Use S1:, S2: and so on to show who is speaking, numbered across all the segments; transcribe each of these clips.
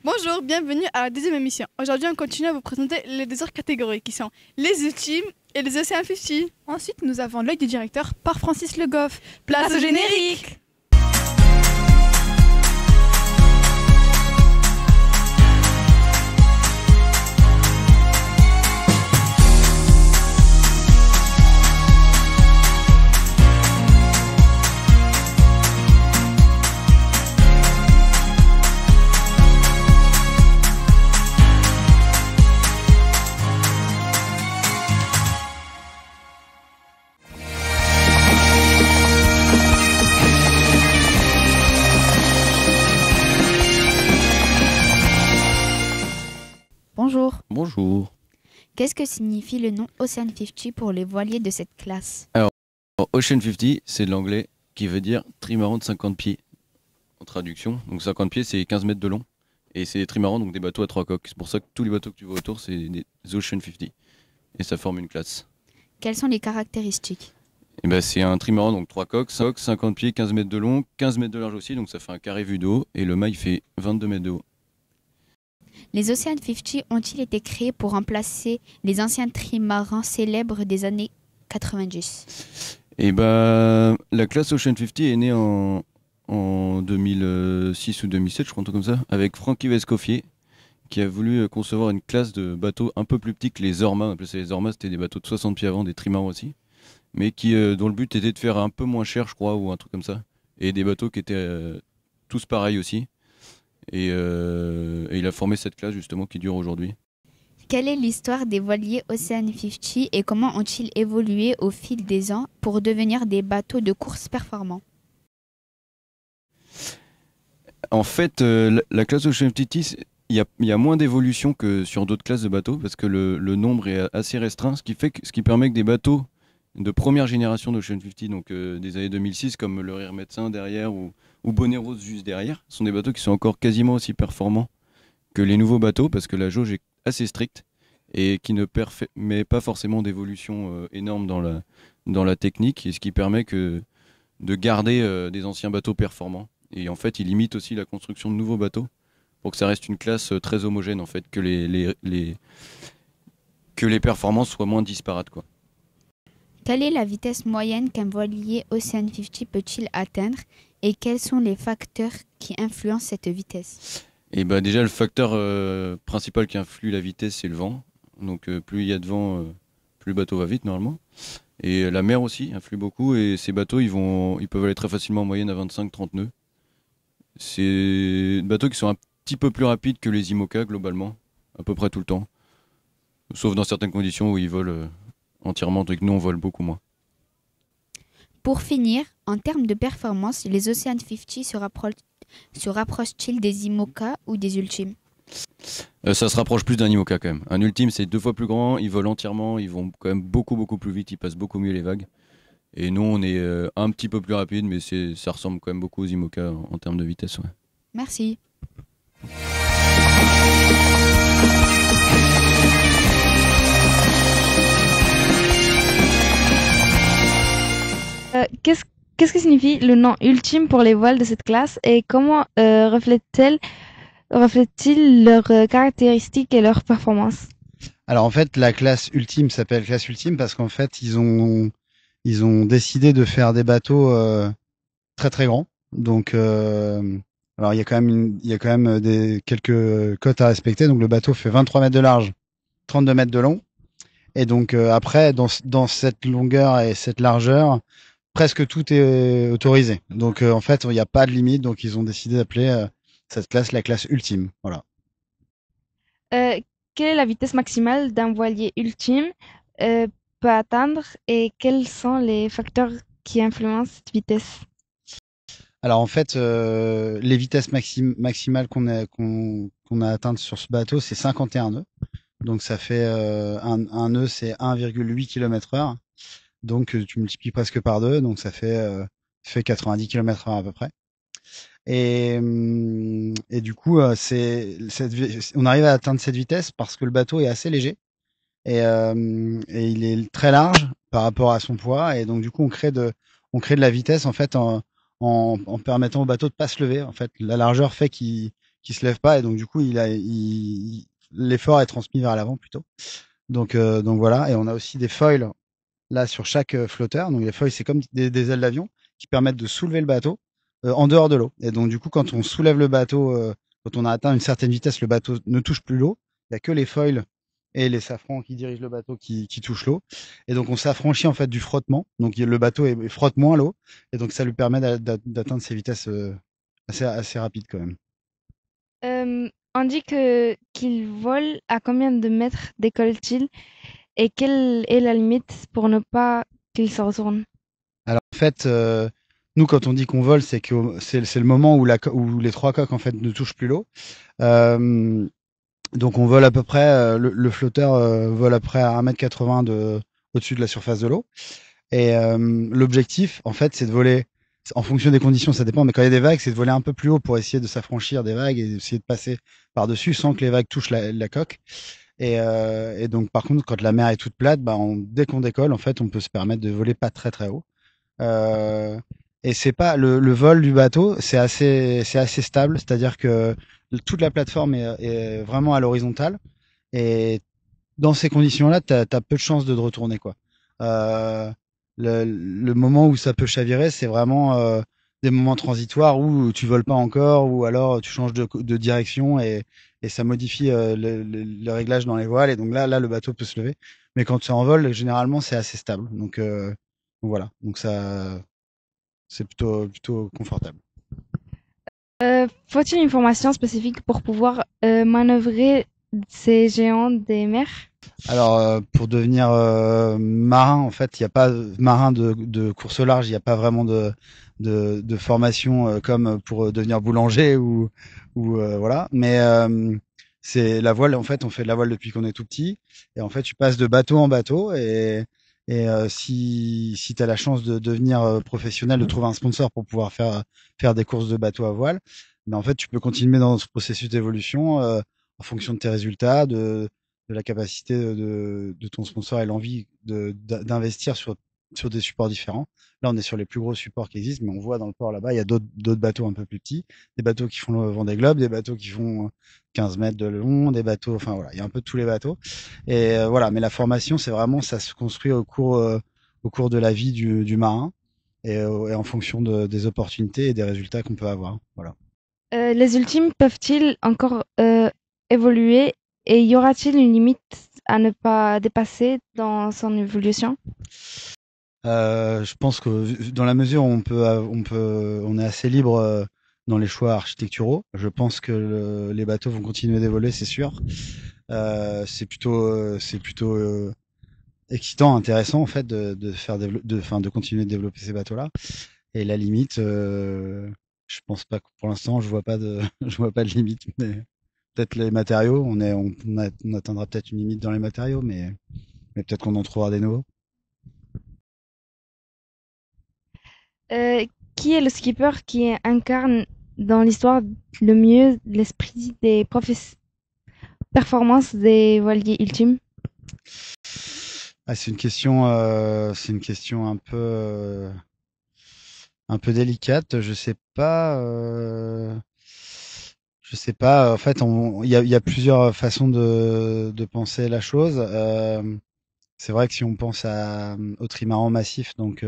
S1: Bonjour, bienvenue à la deuxième émission. Aujourd'hui, on continue à vous présenter les deux autres catégories qui sont les ultimes et les Ocean 50.
S2: Ensuite, nous avons l'œil du directeur par Francis Le Goff.
S1: Place au générique.
S2: Bonjour.
S3: Bonjour.
S4: Qu'est-ce que signifie le nom Ocean 50 pour les voiliers de cette classe?
S3: Alors, Ocean 50, c'est de l'anglais qui veut dire trimaran de 50 pieds en traduction. Donc 50 pieds, c'est 15 mètres de long. Et c'est des trimarans, donc des bateaux à 3 coques. C'est pour ça que tous les bateaux que tu vois autour, c'est des Ocean 50. Et ça forme une classe.
S4: Quelles sont les caractéristiques?
S3: Et ben, c'est un trimaran, donc 3 coques, 50 pieds, 15 mètres de long, 15 mètres de large aussi. Donc ça fait un carré vu de haut. Et le mât, il fait 22 mètres de haut.
S4: Les Ocean 50 ont-ils été créés pour remplacer les anciens trimarans célèbres des années 90?
S3: Et ben, la classe Ocean 50 est née en 2006 ou 2007, je crois, un truc comme ça, avec Francky Vescoffier, qui a voulu concevoir une classe de bateaux un peu plus petits que les Zorma. On appelait ça les Zorma, c'était des bateaux de 60 pieds avant, des trimarans aussi, mais dont le but était de faire un peu moins cher, je crois, ou un truc comme ça, et des bateaux qui étaient tous pareils aussi. Et il a formé cette classe justement qui dure aujourd'hui.
S4: Quelle est l'histoire des voiliers Ocean 50 et comment ont-ils évolué au fil des ans pour devenir des bateaux de course performants?
S3: En fait, la classe Ocean 50, il y a moins d'évolution que sur d'autres classes de bateaux parce que le nombre est assez restreint, ce qui permet que des bateaux de première génération d'Ocean 50, donc des années 2006 comme le Rire Médecin derrière ou Boneros juste derrière, sont des bateaux qui sont encore quasiment aussi performants que les nouveaux bateaux parce que la jauge est assez stricte et qui ne permet pas forcément d'évolution énorme dans la technique, et ce qui permet de garder des anciens bateaux performants. Et en fait, il limite aussi la construction de nouveaux bateaux pour que ça reste une classe très homogène, en fait, que les performances soient moins disparates, quoi.
S4: Quelle est la vitesse moyenne qu'un voilier Ocean 50 peut-il atteindre et quels sont les facteurs qui influencent cette vitesse?
S3: Et bah déjà, le facteur principal qui influe la vitesse, c'est le vent. Donc plus il y a de vent, plus le bateau va vite normalement. Et la mer aussi influe beaucoup, et ces bateaux ils peuvent aller très facilement en moyenne à 25-30 nœuds. C'est des bateaux qui sont un petit peu plus rapides que les IMOCA globalement, à peu près tout le temps. Sauf dans certaines conditions où ils volent entièrement, donc nous on vole beaucoup moins.
S4: Pour finir, en termes de performance, les Ocean 50 se rapprochent-ils des IMOCA ou des ultimes?
S3: Ça se rapproche plus d'un IMOCA quand même. Un ultime c'est 2 fois plus grand, ils volent entièrement, ils vont quand même beaucoup plus vite, ils passent beaucoup mieux les vagues. Et nous on est un petit peu plus rapide, mais ça ressemble quand même beaucoup aux IMOCA en termes de vitesse. Ouais.
S4: Merci.
S5: Qu'est-ce que signifie le nom ultime pour les voiles de cette classe et comment reflètent-ils leurs caractéristiques et leurs performances?
S6: Alors en fait, la classe ultime s'appelle classe ultime parce qu'en fait, ils ont décidé de faire des bateaux très très grands. Donc alors il y a quand même quelques cotes à respecter. Donc le bateau fait 23 mètres de large, 32 mètres de long. Et donc après dans cette longueur et cette largeur, presque tout est autorisé. Donc en fait, il n'y a pas de limite, donc ils ont décidé d'appeler cette classe la classe ultime. Voilà.
S5: Quelle est la vitesse maximale d'un voilier ultime peut atteindre et quels sont les facteurs qui influencent cette vitesse?
S6: Alors en fait, les vitesses maximales qu'on a atteintes sur ce bateau, c'est 51 nœuds. Donc ça fait un nœud, c'est 1,8 km/h. Donc tu multiplies presque par 2, donc ça fait 90 km/h à peu près. Et du coup, on arrive à atteindre cette vitesse parce que le bateau est assez léger et il est très large par rapport à son poids, et donc du coup on crée de la vitesse en fait en permettant au bateau de pas se lever. En fait, la largeur fait qu'il qui se lève pas et donc du coup l'effort est transmis vers l'avant plutôt. Donc voilà, et on a aussi des foils là sur chaque flotteur. Donc les foils c'est comme des ailes d'avion qui permettent de soulever le bateau en dehors de l'eau. Et donc du coup quand on soulève le bateau, quand on a atteint une certaine vitesse, le bateau ne touche plus l'eau. Il y a que les foils et les safrans qui dirigent le bateau qui touchent l'eau. Et donc on s'affranchit en fait du frottement. Donc le bateau frotte moins l'eau et donc ça lui permet d'atteindre ces vitesses assez rapides quand même.
S5: On dit qu'il vole à combien de mètres décolle-t-il et quelle est la limite pour ne pas qu'il se retourne?
S6: Alors en fait, nous quand on dit qu'on vole, c'est que c'est le moment où les trois coques en fait ne touchent plus l'eau. Donc on vole à peu près, le flotteur vole à peu près à 1,80 m au-dessus de la surface de l'eau. Et l'objectif, en fait, c'est de voler, en fonction des conditions, ça dépend, mais quand il y a des vagues, c'est de voler un peu plus haut pour essayer de s'affranchir des vagues et essayer de passer par-dessus sans que les vagues touchent la coque. Et donc par contre, quand la mer est toute plate, dès qu'on décolle, en fait, on peut se permettre de voler pas très très haut. Et c'est pas le vol du bateau, c'est assez stable, c'est-à-dire que toute la plateforme est vraiment à l'horizontale et dans ces conditions-là, t'as peu de chances de te retourner quoi. Le moment où ça peut chavirer, c'est vraiment des moments transitoires où tu voles pas encore ou alors tu changes de direction et ça modifie le réglage dans les voiles et donc là le bateau peut se lever. Mais quand tu es en vol, généralement c'est assez stable. Donc voilà, donc ça c'est plutôt confortable.
S5: Faut-il une formation spécifique pour pouvoir manœuvrer ces géants des mers?
S6: Alors pour devenir marin, en fait, il n'y a pas marin de course au large, il n'y a pas vraiment de formation comme pour devenir boulanger ou voilà. Mais c'est la voile. En fait, on fait de la voile depuis qu'on est tout petit, et en fait, tu passes de bateau en bateau et si tu as la chance de devenir professionnel, de trouver un sponsor pour pouvoir faire des courses de bateau à voile, en fait, tu peux continuer dans ce processus d'évolution en fonction de tes résultats, de la capacité de ton sponsor et l'envie d'investir sur des supports différents. Là, on est sur les plus gros supports qui existent, mais on voit dans le port là-bas, il y a d'autres bateaux un peu plus petits, des bateaux qui font le Vendée Globe, des bateaux qui font 15 mètres de long, des bateaux, enfin voilà, il y a un peu de tous les bateaux. Et voilà, mais la formation, c'est vraiment, ça se construit au cours de la vie du marin et en fonction des opportunités et des résultats qu'on peut avoir. Voilà.
S5: Les ultimes peuvent-ils encore évoluer et y aura-t-il une limite à ne pas dépasser dans son évolution?
S6: Je pense que dans la mesure où on est assez libre dans les choix architecturaux, je pense que les bateaux vont continuer d'évoluer, c'est sûr. C'est plutôt excitant, intéressant en fait de continuer de développer ces bateaux-là. Et la limite, je pense pas que pour l'instant, je vois pas de limite. Mais peut-être les matériaux, on atteindra peut-être une limite dans les matériaux, mais peut-être qu'on en trouvera des nouveaux.
S5: Qui est le skipper qui incarne dans l'histoire le mieux l'esprit des performances des voiliers ultimes?
S6: C'est une question un peu délicate. Je sais pas. En fait, il y a plusieurs façons de penser la chose. C'est vrai que si on pense au trimaran massif, donc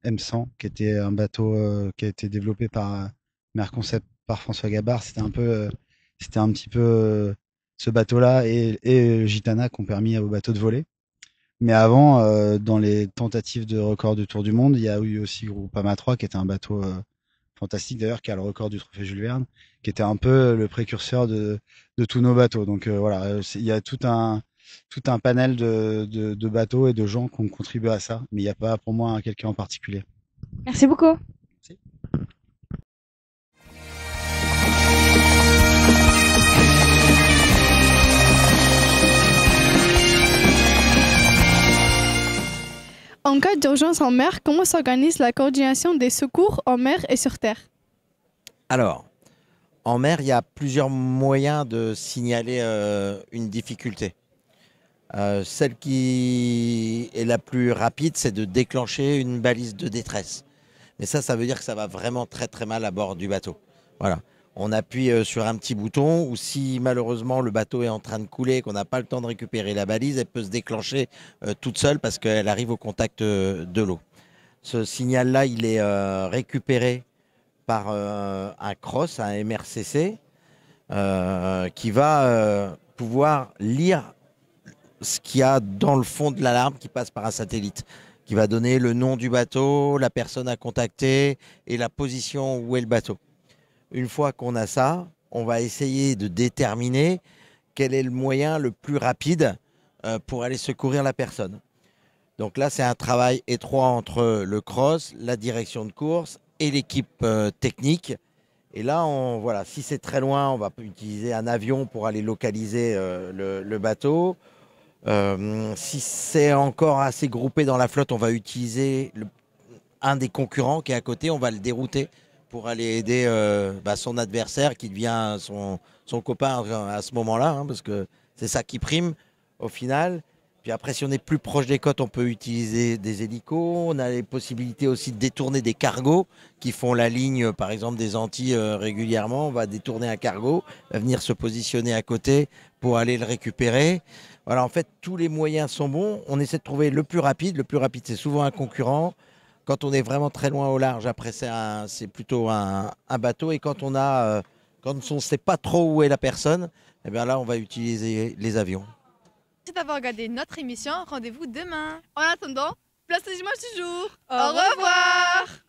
S6: M100, qui était un bateau qui a été développé par Merconcept par François Gabard, c'était un petit peu ce bateau-là et Gitana qui ont permis aux bateaux de voler. Mais avant, dans les tentatives de record du Tour du Monde, il y a eu aussi Groupama 3 qui était un bateau fantastique d'ailleurs, qui a le record du trophée Jules Verne, qui était un peu le précurseur de tous nos bateaux. Donc voilà, il y a tout un panel de bateaux et de gens qui ont contribué à ça, mais il n'y a pas pour moi quelqu'un en particulier.
S5: Merci beaucoup.
S6: Merci.
S1: En cas d'urgence en mer, comment s'organise la coordination des secours en mer et sur terre?
S7: Alors, en mer, il y a plusieurs moyens de signaler une difficulté. Celle qui est la plus rapide, c'est de déclencher une balise de détresse. Mais ça veut dire que ça va vraiment très très mal à bord du bateau. Voilà. On appuie sur un petit bouton ou si malheureusement le bateau est en train de couler et qu'on n'a pas le temps de récupérer la balise, elle peut se déclencher toute seule parce qu'elle arrive au contact de l'eau. Ce signal-là, il est récupéré par un CROSS, un MRCC, qui va pouvoir lire ce qu'il y a dans le fond de l'alarme qui passe par un satellite, qui va donner le nom du bateau, la personne à contacter et la position où est le bateau. Une fois qu'on a ça, on va essayer de déterminer quel est le moyen le plus rapide pour aller secourir la personne. Donc là, c'est un travail étroit entre le CROSS, la direction de course et l'équipe technique. Et là, voilà, si c'est très loin, on va utiliser un avion pour aller localiser le bateau. Si c'est encore assez groupé dans la flotte, on va utiliser un des concurrents qui est à côté, on va le dérouter pour aller aider son adversaire qui devient son copain à ce moment-là, hein, parce que c'est ça qui prime au final. Puis après, si on est plus proche des côtes, on peut utiliser des hélicos. On a les possibilités aussi de détourner des cargos qui font la ligne, par exemple, des Antilles régulièrement. On va détourner un cargo, va venir se positionner à côté pour aller le récupérer. Voilà, en fait, tous les moyens sont bons. On essaie de trouver le plus rapide. Le plus rapide, c'est souvent un concurrent. Quand on est vraiment très loin au large, après, c'est plutôt un bateau. Et quand on ne sait pas trop où est la personne, eh bien là, on va utiliser les avions.
S2: Merci d'avoir regardé notre émission. Rendez-vous demain.
S1: En attendant, place les images du jour. Au revoir.